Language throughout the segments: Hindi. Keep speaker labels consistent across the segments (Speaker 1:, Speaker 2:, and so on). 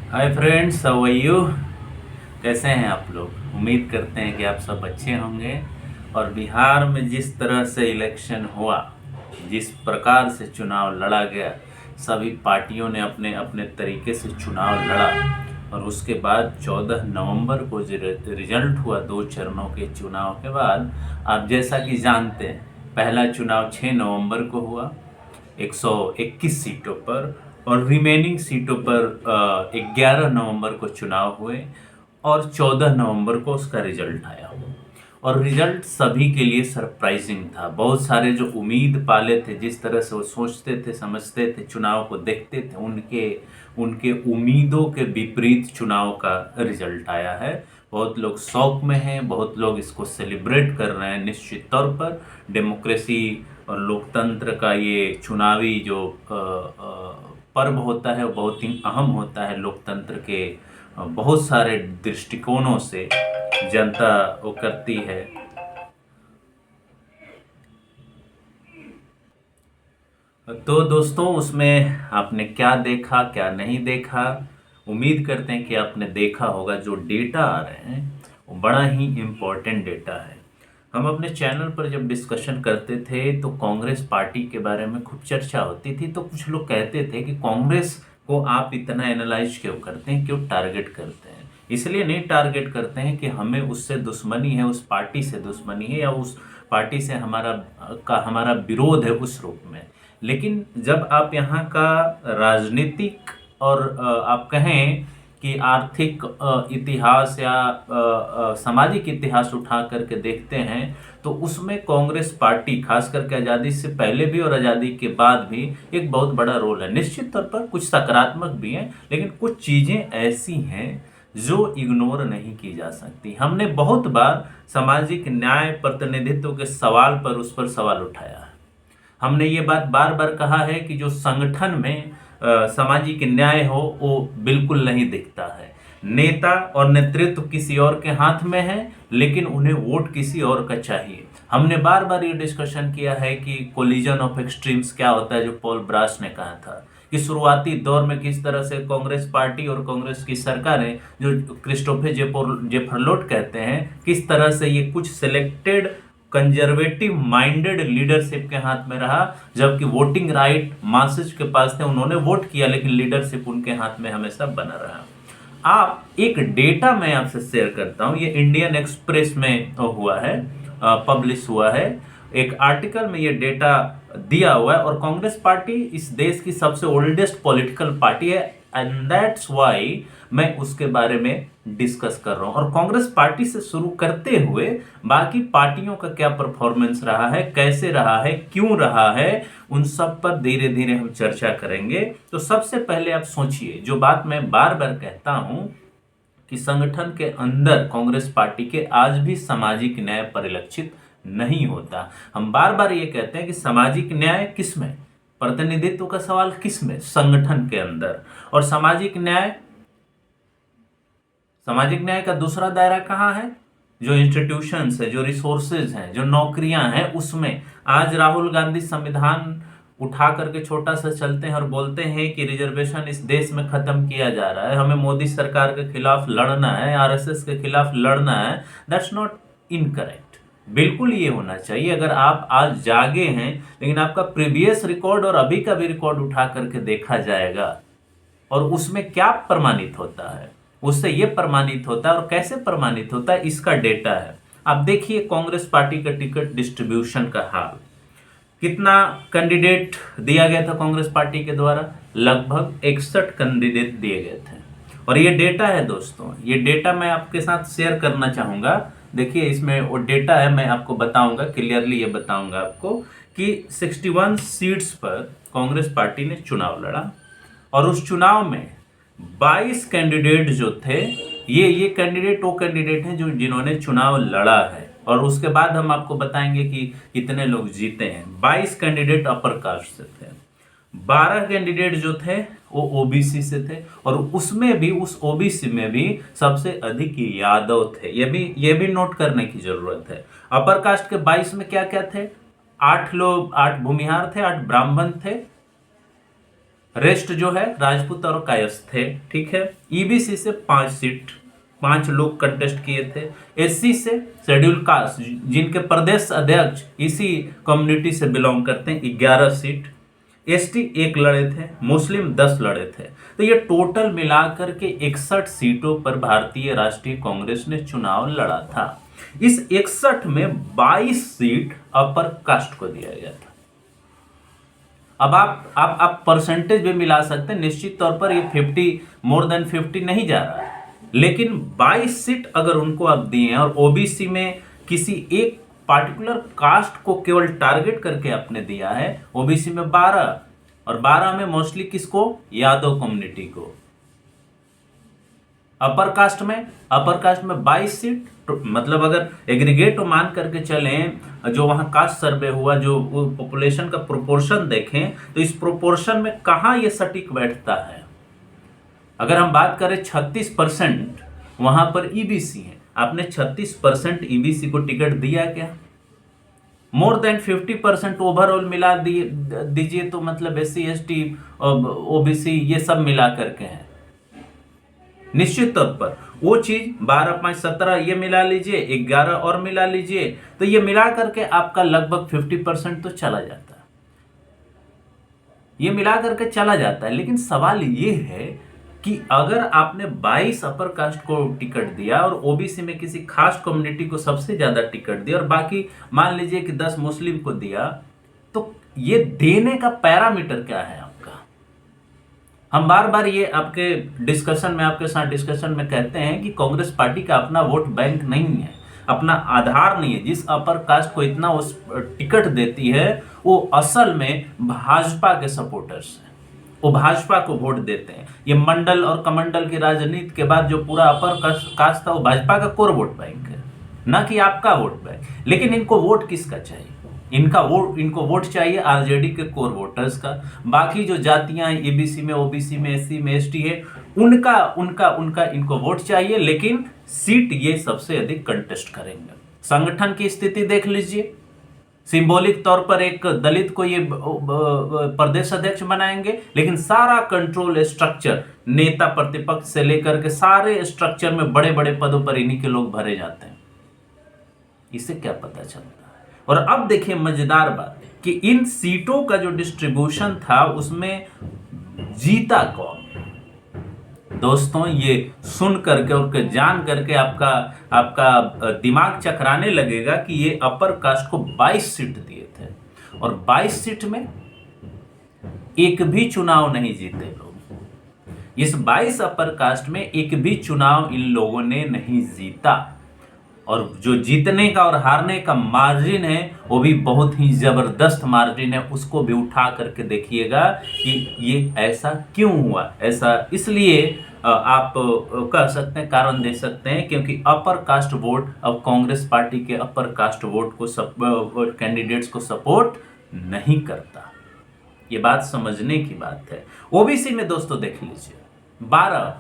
Speaker 1: Hi friends, how are you. कैसे हैं आप लोग। उम्मीद करते हैं कि आप सब अच्छे होंगे। और बिहार में जिस तरह से इलेक्शन हुआ, जिस प्रकार से चुनाव लड़ा गया, सभी पार्टियों ने अपने अपने तरीके से चुनाव लड़ा। और उसके बाद 14 नवंबर को जो रिजल्ट हुआ, दो चरणों के चुनाव के बाद, आप जैसा कि जानते हैं, पहला चुनाव 6 नवंबर को हुआ 121 सीटों पर, और रिमेनिंग सीटों पर 11 नवंबर को चुनाव हुए और 14 नवंबर को उसका रिजल्ट आया। और रिजल्ट सभी के लिए सरप्राइजिंग था। बहुत सारे जो उम्मीद पाले थे, जिस तरह से वो सोचते थे, समझते थे, चुनाव को देखते थे, उनके उनके उम्मीदों के विपरीत चुनाव का रिजल्ट आया है। बहुत लोग शौक में हैं, बहुत लोग इसको सेलिब्रेट कर रहे हैं। निश्चित तौर पर डेमोक्रेसी और लोकतंत्र का ये चुनावी जो पर्व होता है वो बहुत ही अहम होता है। लोकतंत्र के बहुत सारे दृष्टिकोणों से जनता वो करती है। तो दोस्तों, उसमें आपने क्या देखा, क्या नहीं देखा। उम्मीद करते हैं कि आपने देखा होगा। जो डेटा आ रहे हैं वो बड़ा ही इम्पोर्टेंट डेटा है। हम अपने चैनल पर जब डिस्कशन करते थे तो कांग्रेस पार्टी के बारे में खूब चर्चा होती थी। तो कुछ लोग कहते थे कि कांग्रेस को आप इतना एनालाइज क्यों करते हैं, क्यों टारगेट करते हैं। इसलिए नहीं टारगेट करते हैं कि हमें उससे दुश्मनी है, उस पार्टी से दुश्मनी है, या उस पार्टी से हमारा विरोध है उस रूप में। लेकिन जब आप यहाँ का राजनीतिक और आप कहें कि आर्थिक इतिहास या सामाजिक इतिहास उठा करके देखते हैं, तो उसमें कांग्रेस पार्टी खास करके आज़ादी से पहले भी और आज़ादी के बाद भी एक बहुत बड़ा रोल है। निश्चित तौर पर कुछ सकारात्मक भी हैं, लेकिन कुछ चीज़ें ऐसी हैं जो इग्नोर नहीं की जा सकती। हमने बहुत बार सामाजिक न्याय प्रतिनिधित्व के सवाल पर उस पर सवाल उठाया है। हमने ये बात बार बार कहा है कि जो संगठन में सामाजिक न्याय हो वो बिल्कुल नहीं दिखता है। नेता और नेतृत्व किसी और के हाथ में है, लेकिन उन्हें वोट किसी और का चाहिए। हमने बार बार ये डिस्कशन किया है कि कोलिजन ऑफ एक्सट्रीम्स क्या होता है, जो पॉल ब्रास ने कहा था कि शुरुआती दौर में किस तरह से कांग्रेस पार्टी और कांग्रेस की सरकारें, जो क्रिस्टोफर जेफरलोट कहते हैं, किस तरह से ये कुछ सिलेक्टेड कंजर्वेटिव माइंडेड लीडरशिप के हाथ में रहा, जबकि वोटिंग राइट मासेज के पास थे। उन्होंने वोट किया, लेकिन लीडरशिप उनके हाथ में हमेशा बना रहा। आप एक डेटा मैं आपसे शेयर करता हूं। ये इंडियन एक्सप्रेस में हुआ है, पब्लिश हुआ है। एक आर्टिकल में ये डेटा दिया हुआ है। और कांग्रेस पार्टी इस देश की सबसे ओल्डेस्ट पॉलिटिकल पार्टी है, एंड दैट्स व्हाई मैं उसके बारे में डिस्कस कर रहा हूं। और कांग्रेस पार्टी से शुरू करते हुए बाकी पार्टियों का क्या परफॉर्मेंस रहा है, कैसे रहा है, क्यों रहा है, उन सब पर धीरे धीरे हम चर्चा करेंगे। तो सबसे पहले आप सोचिए, जो बात मैं बार बार कहता हूं कि संगठन के अंदर कांग्रेस पार्टी के आज भी सामाजिक न्याय परिलक्षित नहीं होता। हम बार बार ये कहते हैं कि सामाजिक न्याय किसमें, प्रतिनिधित्व का सवाल किसमें, संगठन के अंदर। और सामाजिक न्याय का दूसरा दायरा कहाँ है, जो इंस्टीट्यूशंस है, जो रिसोर्सेज हैं, जो नौकरियां हैं, उसमें। आज राहुल गांधी संविधान उठा करके छोटा सा चलते हैं और बोलते हैं कि रिजर्वेशन इस देश में खत्म किया जा रहा है, हमें मोदी सरकार के खिलाफ लड़ना है, आरएसएस के खिलाफ लड़ना है। That's not incorrect. बिल्कुल ये होना चाहिए। अगर आप आज जागे हैं, लेकिन आपका प्रीवियस रिकॉर्ड और अभी का भी रिकॉर्ड उठा करके देखा जाएगा, और उसमें क्या प्रमाणित होता है, उससे यह प्रमाणित होता है। और कैसे प्रमाणित होता है, इसका डेटा है। आप देखिए कांग्रेस पार्टी का टिकट डिस्ट्रीब्यूशन का हाल। कितना कैंडिडेट दिया गया था कांग्रेस पार्टी के द्वारा, लगभग 61 कैंडिडेट दिए गए थे। और ये डेटा है दोस्तों, ये डेटा मैं आपके साथ शेयर करना चाहूंगा। देखिए इसमें वो डेटा है, मैं आपको बताऊंगा, क्लियरली ये बताऊंगा आपको कि 61 सीट्स पर कांग्रेस पार्टी ने चुनाव लड़ा। और उस चुनाव में 22 कैंडिडेट जो थे, ये कैंडिडेट वो कैंडिडेट हैं जो जिन्होंने चुनाव लड़ा है। और उसके बाद हम आपको बताएंगे कि कितने लोग जीते हैं। 22 कैंडिडेट अपर कास्ट से थे, 12 कैंडिडेट जो थे वो ओबीसी से थे। और उसमें भी, उस ओबीसी में भी सबसे अधिक यादव थे। ये भी नोट करने की जरूरत है। अपर कास्ट के 22 में क्या क्या थे, 8 लोग, 8 भूमिहार थे, 8 ब्राह्मण थे, रेस्ट जो है राजपूत और कायस्थ थे, ठीक है। ईबीसी से 5 सीट, 5 लोग कंटेस्ट किए थे। एससी से शेड्यूल कास्ट जिनके प्रदेश अध्यक्ष इसी कम्युनिटी से बिलोंग करते हैं 11 सीट। एसटी 1 लड़े थे, मुस्लिम 10 लड़े थे। तो ये टोटल मिलाकर के 61 सीटों पर भारतीय राष्ट्रीय कांग्रेस ने चुनाव लड़ा था। इस 61 में 22 सीट अपर कास्ट को दिया गया था। अब आप परसेंटेज भी मिला सकते हैं, निश्चित तौर पर ये 50 मोर देन 50 नहीं जा रहा है, लेकिन 22 सीट अगर उनको आप दिए हैं और ओबीसी में किसी एक पार्टिकुलर कास्ट को केवल टारगेट करके आपने दिया है, ओबीसी में 12 और 12 में मोस्टली किसको, यादव कम्युनिटी को। अपर कास्ट में 22 सीट, तो मतलब अगर एग्रीगेट मान करके चलें, जो वहां कास्ट सर्वे हुआ, जो पॉपुलेशन का प्रोपोर्शन देखें, तो इस प्रोपोर्शन में कहां ये सटीक बैठता है। अगर हम बात करें 36% वहां पर ईबीसी है, आपने 36% ईबीसी को टिकट दिया क्या? मोर देन 50% ओवरऑल मिला दीजिए तो मतलब एससी एसटी ओबीसी ये सब मिला करके हैं। निश्चित तौर पर वो चीज 12 5 17 ये मिला लीजिए, 11 और मिला लीजिए, तो ये मिला करके आपका लगभग 50% तो चला जाता है, ये मिला करके चला जाता है। लेकिन सवाल ये है कि अगर आपने 22 अपर कास्ट को टिकट दिया और ओबीसी में किसी खास कम्युनिटी को सबसे ज्यादा टिकट दिया और बाकी मान लीजिए कि 10 मुस्लिम को दिया, तो ये देने का पैरामीटर क्या है आपका? हम बार बार ये आपके आपके साथ डिस्कशन में कहते हैं कि कांग्रेस पार्टी का अपना वोट बैंक नहीं है, अपना आधार नहीं है। जिस अपर कास्ट को इतना उस टिकट देती है वो असल में भाजपा के सपोर्टर्स हैं, वो भाजपा को वोट देते हैं। ये मंडल और कमंडल की राजनीति के बाद जो पूरा अपर कास्ट था वो भाजपा का कोर वोट बैंक है, ना कि आपका वोट बैंक। लेकिन इनको वोट किसका चाहिए? इनको वोट चाहिए आरजेडी के कोर वोटर्स का। बाकी जो जातियां ईबीसी में, ओबीसी में, एससी में, एसटी है, उनका इनको वोट चाहिए, लेकिन सीट ये सबसे अधिक कंटेस्ट करेंगे। संगठन की स्थिति देख लीजिए, सिंबॉलिक तौर पर एक दलित को ये प्रदेश अध्यक्ष बनाएंगे, लेकिन सारा कंट्रोल स्ट्रक्चर नेता प्रतिपक्ष से लेकर के सारे स्ट्रक्चर में बड़े बड़े पदों पर इन्हीं के लोग भरे जाते हैं। इससे क्या पता चलता है? और अब देखिए मजेदार बात कि इन सीटों का जो डिस्ट्रीब्यूशन था उसमें जीता कौन? दोस्तों ये सुन करके और जान करके आपका दिमाग चकराने लगेगा कि ये अपर कास्ट को 22 सीट दिए थे और 22 सीट में एक भी चुनाव नहीं जीते लोग। इस 22 अपर कास्ट में एक भी चुनाव इन लोगों ने नहीं जीता, और जो जीतने का और हारने का मार्जिन है वो भी बहुत ही जबरदस्त मार्जिन है। उसको भी उठा करके देखिएगा कि ये ऐसा क्यों हुआ। ऐसा इसलिए आप कह सकते हैं, कारण दे सकते हैं, क्योंकि अपर कास्ट वोट अब कांग्रेस पार्टी के अपर कास्ट वोट को कैंडिडेट्स को सपोर्ट नहीं करता। ये बात समझने की बात है। ओबीसी में दोस्तों देख लीजिए 12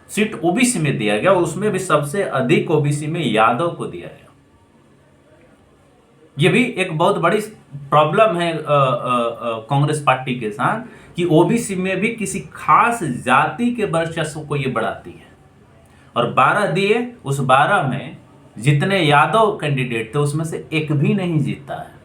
Speaker 1: सीट ओबीसी में दिया गया और उसमें भी सबसे अधिक ओबीसी में यादव को दिया गया। ये भी एक बहुत बड़ी प्रॉब्लम है कांग्रेस पार्टी के साथ कि ओबीसी में भी किसी खास जाति के वर्चस्व को ये बढ़ाती है। और 12 दिए, उस 12 में जितने यादव कैंडिडेट थे उसमें से एक भी नहीं जीता है।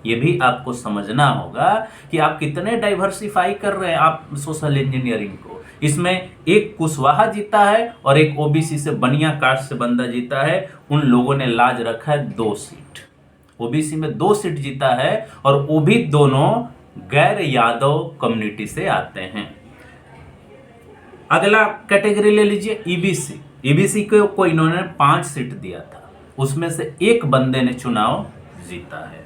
Speaker 1: ये भी आपको समझना होगा कि आप कितने डाइवर्सिफाई कर रहे हैं आप सोशल इंजीनियरिंग को। इसमें एक कुशवाहा जीता है और एक ओबीसी से बनिया कास्ट से बंदा जीता है। उन लोगों ने लाज रखा है 2 सीट। ओबीसी में 2 सीट जीता है और वो भी दोनों गैर यादव कम्युनिटी से आते हैं। अगला कैटेगरी ले लीजिए ईबीसी। ईबीसी को इन्होंने 5 सीट दिया था, उसमें से एक बंदे ने चुनाव जीता है।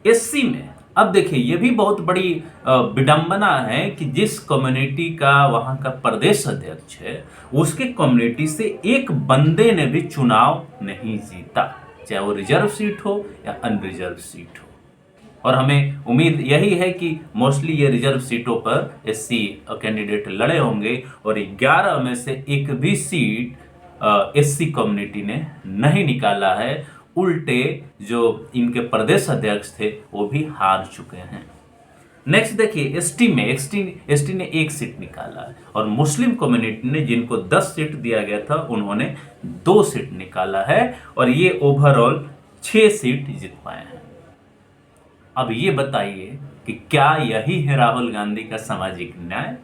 Speaker 1: एससी में अब देखिए ये भी बहुत बड़ी विडंबना है कि जिस कम्युनिटी का वहां का प्रदेश अध्यक्ष है उसके कम्युनिटी से एक बंदे ने भी चुनाव नहीं जीता, चाहे वो रिजर्व सीट हो या अनरिजर्व सीट हो। और हमें उम्मीद यही है कि मोस्टली ये रिजर्व सीटों पर एससी कैंडिडेट लड़े होंगे और 11 में से एक भी सीट एससी कम्युनिटी ने नहीं निकाला है। उल्टे जो इनके प्रदेश अध्यक्ष थे वो भी हार चुके हैं। नेक्स्ट देखिए एसटी ने 1 सीट निकाला है, और मुस्लिम कम्युनिटी ने, जिनको 10 सीट दिया गया था, उन्होंने 2 सीट निकाला है, और ये ओवरऑल 6 सीट जीत पाए हैं। अब ये बताइए कि क्या यही है राहुल गांधी का सामाजिक न्याय?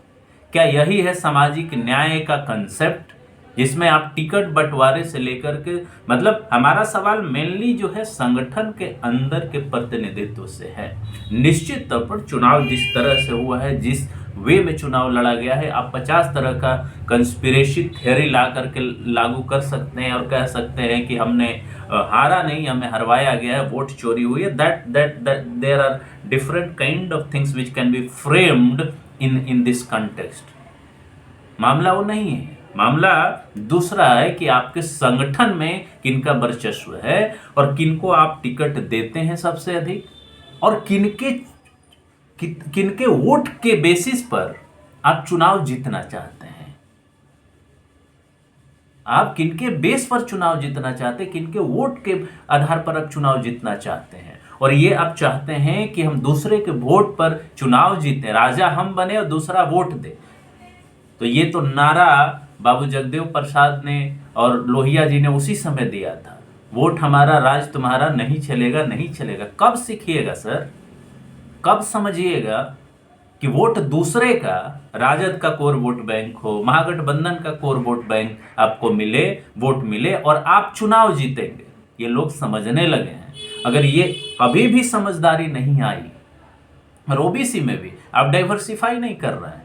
Speaker 1: क्या यही है सामाजिक न्याय का कंसेप्ट, जिसमें आप टिकट बंटवारे से लेकर के, मतलब हमारा सवाल मेनली जो है संगठन के अंदर के प्रतिनिधित्व से है। निश्चित तौर पर चुनाव जिस तरह से हुआ है, जिस वे में चुनाव लड़ा गया है, आप 50 तरह का कंस्पिरेसी थ्योरी ला करके लागू कर सकते हैं और कह सकते हैं कि हमने हारा नहीं, हमें हरवाया गया है, वोट चोरी हुई है। That there are different kind of things which can be framed in this context. मामला वो नहीं है, मामला दूसरा है कि आपके संगठन में किनका वर्चस्व है और किनको आप टिकट देते हैं सबसे अधिक, और किनके वोट के बेसिस पर आप चुनाव जीतना चाहते हैं। आप किनके बेस पर चुनाव जीतना चाहते हैं, किनके वोट के आधार पर आप चुनाव जीतना चाहते हैं। और ये आप चाहते हैं कि हम दूसरे के वोट पर चुनाव जीते, राजा हम बने और दूसरा वोट दे। तो ये तो नारा बाबू जगदेव प्रसाद ने और लोहिया जी ने उसी समय दिया था, वोट हमारा राज तुम्हारा, नहीं चलेगा नहीं चलेगा। कब सीखिएगा सर, कब समझिएगा कि वोट दूसरे का, राजद का कोर वोट बैंक हो, महागठबंधन का कोर वोट बैंक आपको मिले, वोट मिले और आप चुनाव जीतेंगे। ये लोग समझने लगे हैं। अगर ये अभी भी समझदारी नहीं आई, और ओबीसी में भी आप डाइवर्सिफाई नहीं कर रहे हैं,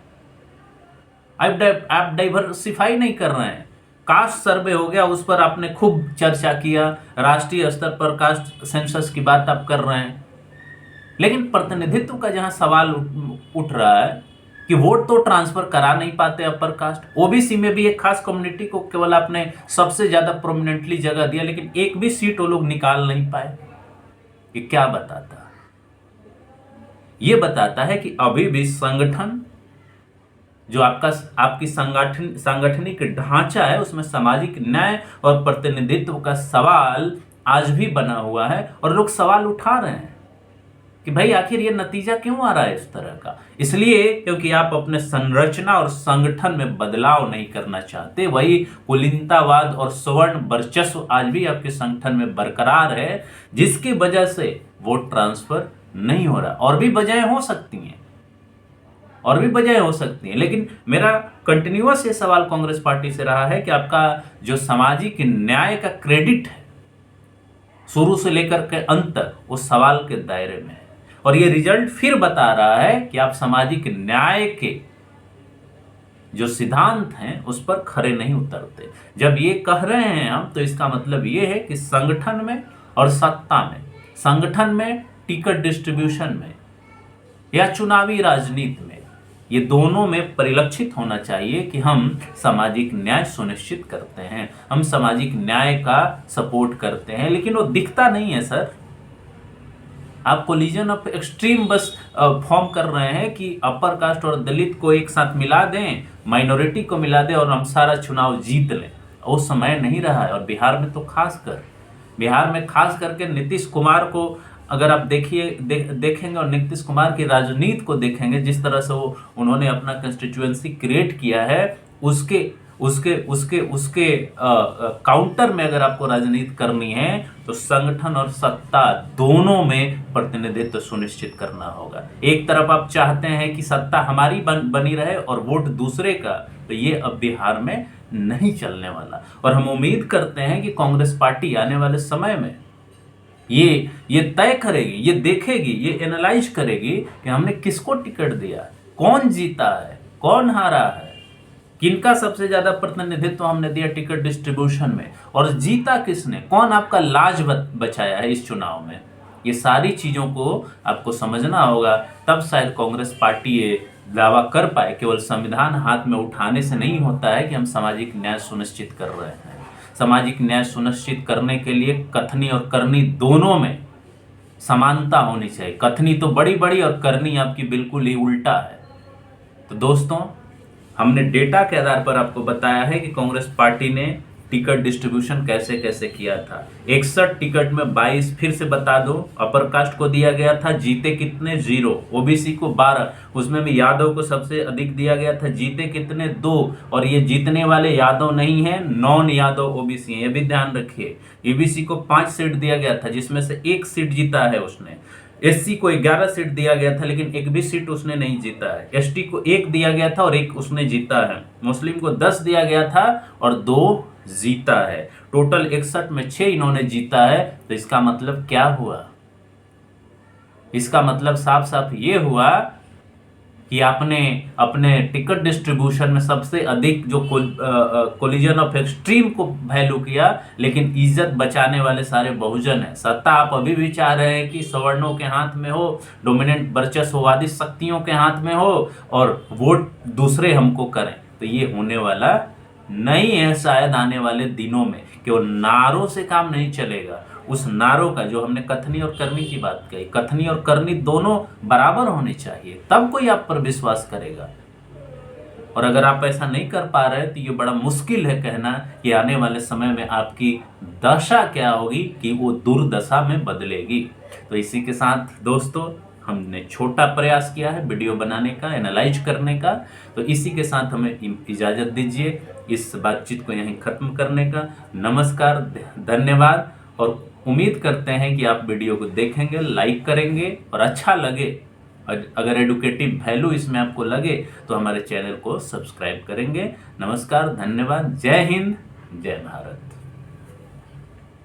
Speaker 1: आप डाइवर्सिफाई नहीं कर रहे हैं। कास्ट सर्वे हो गया, उस पर आपने खूब चर्चा किया, राष्ट्रीय स्तर पर कास्ट सेंसस की बात आप कर रहे हैं, लेकिन प्रतिनिधित्व का जहां सवाल उठ रहा है कि वोट तो ट्रांसफर करा नहीं पाते अपर कास्ट। ओबीसी में भी एक खास कम्युनिटी को केवल आपने सबसे ज्यादा प्रोमिनेंटली जगह दिया, लेकिन एक भी सीट वो लोग निकाल नहीं पाए। ये क्या बताता है? ये बताता है कि अभी भी संगठन जो आपकी सांगठनिक ढांचा है, उसमें सामाजिक न्याय और प्रतिनिधित्व का सवाल आज भी बना हुआ है। और लोग सवाल उठा रहे हैं कि भाई आखिर ये नतीजा क्यों आ रहा है इस तरह का। इसलिए क्योंकि आप अपने संरचना और संगठन में बदलाव नहीं करना चाहते। वही कुलीनतावाद और स्वर्ण वर्चस्व आज भी आपके संगठन में बरकरार है, जिसकी वजह से वोट ट्रांसफर नहीं हो रहा। और भी वजहें हो सकती हैं, और भी वजह हो सकती हैं, लेकिन मेरा कंटिन्यूअस ये सवाल कांग्रेस पार्टी से रहा है कि आपका जो सामाजिक न्याय का क्रेडिट है शुरू से लेकर के अंत तक, उस सवाल के दायरे में है। और ये रिजल्ट फिर बता रहा है कि आप सामाजिक न्याय के जो सिद्धांत हैं उस पर खरे नहीं उतरते। जब ये कह रहे हैं हम, तो इसका मतलब ये है कि संगठन में और सत्ता में, संगठन में, टिकट डिस्ट्रीब्यूशन में या चुनावी राजनीति में, ये दोनों में परिलक्षित होना चाहिए कि हम सामाजिक न्याय सुनिश्चित करते हैं, हम सामाजिक न्याय का सपोर्ट करते हैं। लेकिन वो दिखता नहीं है सर। आप कोलिजन ऑफ एक्सट्रीम बस फॉर्म कर रहे हैं कि अपर कास्ट और दलित को एक साथ मिला दें, माइनॉरिटी को मिला दें और हम सारा चुनाव जीत लें। वो समय नहीं रहा है। और बिहार में तो बिहार में खास करके नीतीश कुमार को अगर आप देखेंगे और नीतीश कुमार की राजनीति को देखेंगे, जिस तरह से उन्होंने अपना कंस्टिट्यूएंसी क्रिएट किया है, उसके काउंटर में अगर आपको राजनीति करनी है तो संगठन और सत्ता दोनों में प्रतिनिधित्व सुनिश्चित करना होगा। एक तरफ आप चाहते हैं कि सत्ता हमारी बनी रहे और वोट दूसरे का, तो ये अब बिहार में नहीं चलने वाला। और हम उम्मीद करते हैं कि कांग्रेस पार्टी आने वाले समय में ये तय करेगी, ये देखेगी, ये एनालाइज करेगी कि हमने किसको टिकट दिया, कौन जीता है, कौन हारा है, किनका सबसे ज्यादा प्रतिनिधित्व हमने दिया टिकट डिस्ट्रीब्यूशन में, और जीता किसने, कौन आपका लाज बचाया है इस चुनाव में। ये सारी चीजों को आपको समझना होगा, तब शायद कांग्रेस पार्टी ये दावा कर पाए। केवल संविधान हाथ में उठाने से नहीं होता है कि हम सामाजिक न्याय सुनिश्चित कर रहे हैं। सामाजिक न्याय सुनिश्चित करने के लिए कथनी और करनी दोनों में समानता होनी चाहिए। कथनी तो बड़ी बड़ी और करनी आपकी बिल्कुल ही उल्टा है। तो दोस्तों, हमने डेटा के आधार पर आपको बताया है कि कांग्रेस पार्टी ने टिकट डिस्ट्रीब्यूशन कैसे कैसे किया था। 61 टिकट में 22 फिर से बता दो अपर कास्ट को दिया गया था, जीते कितने 0, ओबीसी को 12, उसमें भी यादव को सबसे अधिक दिया गया था, जीते कितने 2, और ये जीतने वाले यादव नहीं है, नॉन यादव ओबीसी है, ये भी ध्यान रखिए। ईबीसी को 5 सीट दिया गया था जिसमें से 1 सीट जीता है उसने। एससी को 11 सीट दिया गया था लेकिन एक भी सीट उसने नहीं जीता है। एसटी को 1 दिया गया था और 1 उसने जीता है। मुस्लिम को 10 दिया गया था और 2 जीता है। टोटल 61 में 6 इन्होंने जीता है। तो इसका मतलब क्या हुआ? इसका मतलब साफ साफ ये हुआ कि आपने अपने टिकट डिस्ट्रीब्यूशन में सबसे अधिक जो कोलिजन ऑफ एक्सट्रीम को वैल्यू किया, लेकिन इज्जत बचाने वाले सारे बहुजन है। सत्ता आप अभी भी चाह रहे हैं कि सवर्णों के हाथ में हो, डोमिनेंट वर्चस्ववादी शक्तियों के हाथ में हो और वोट दूसरे हमको करें। तो ये होने वाला नहीं है शायद आने वाले दिनों में, कि वो नारों से काम नहीं चलेगा। उस नारों का, जो हमने कथनी और करनी की बात कही, कथनी और करनी दोनों बराबर होनी चाहिए, तब कोई आप पर विश्वास करेगा। और अगर आप ऐसा नहीं कर पा रहे तो ये बड़ा मुश्किल है कहना कि आने वाले समय में आपकी दशा क्या होगी, कि वो दुर्दशा में बदलेगी। तो इसी के साथ दोस्तों हमने छोटा प्रयास किया है वीडियो बनाने का, एनालाइज करने का। तो इसी के साथ हमें इजाज़त दीजिए इस बातचीत को यहीं ख़त्म करने का। नमस्कार, धन्यवाद। और उम्मीद करते हैं कि आप वीडियो को देखेंगे, लाइक करेंगे और अच्छा लगे, अगर एडुकेटिव वैल्यू इसमें आपको लगे तो हमारे चैनल को सब्सक्राइब करेंगे। नमस्कार, धन्यवाद, जय हिंद, जय भारत।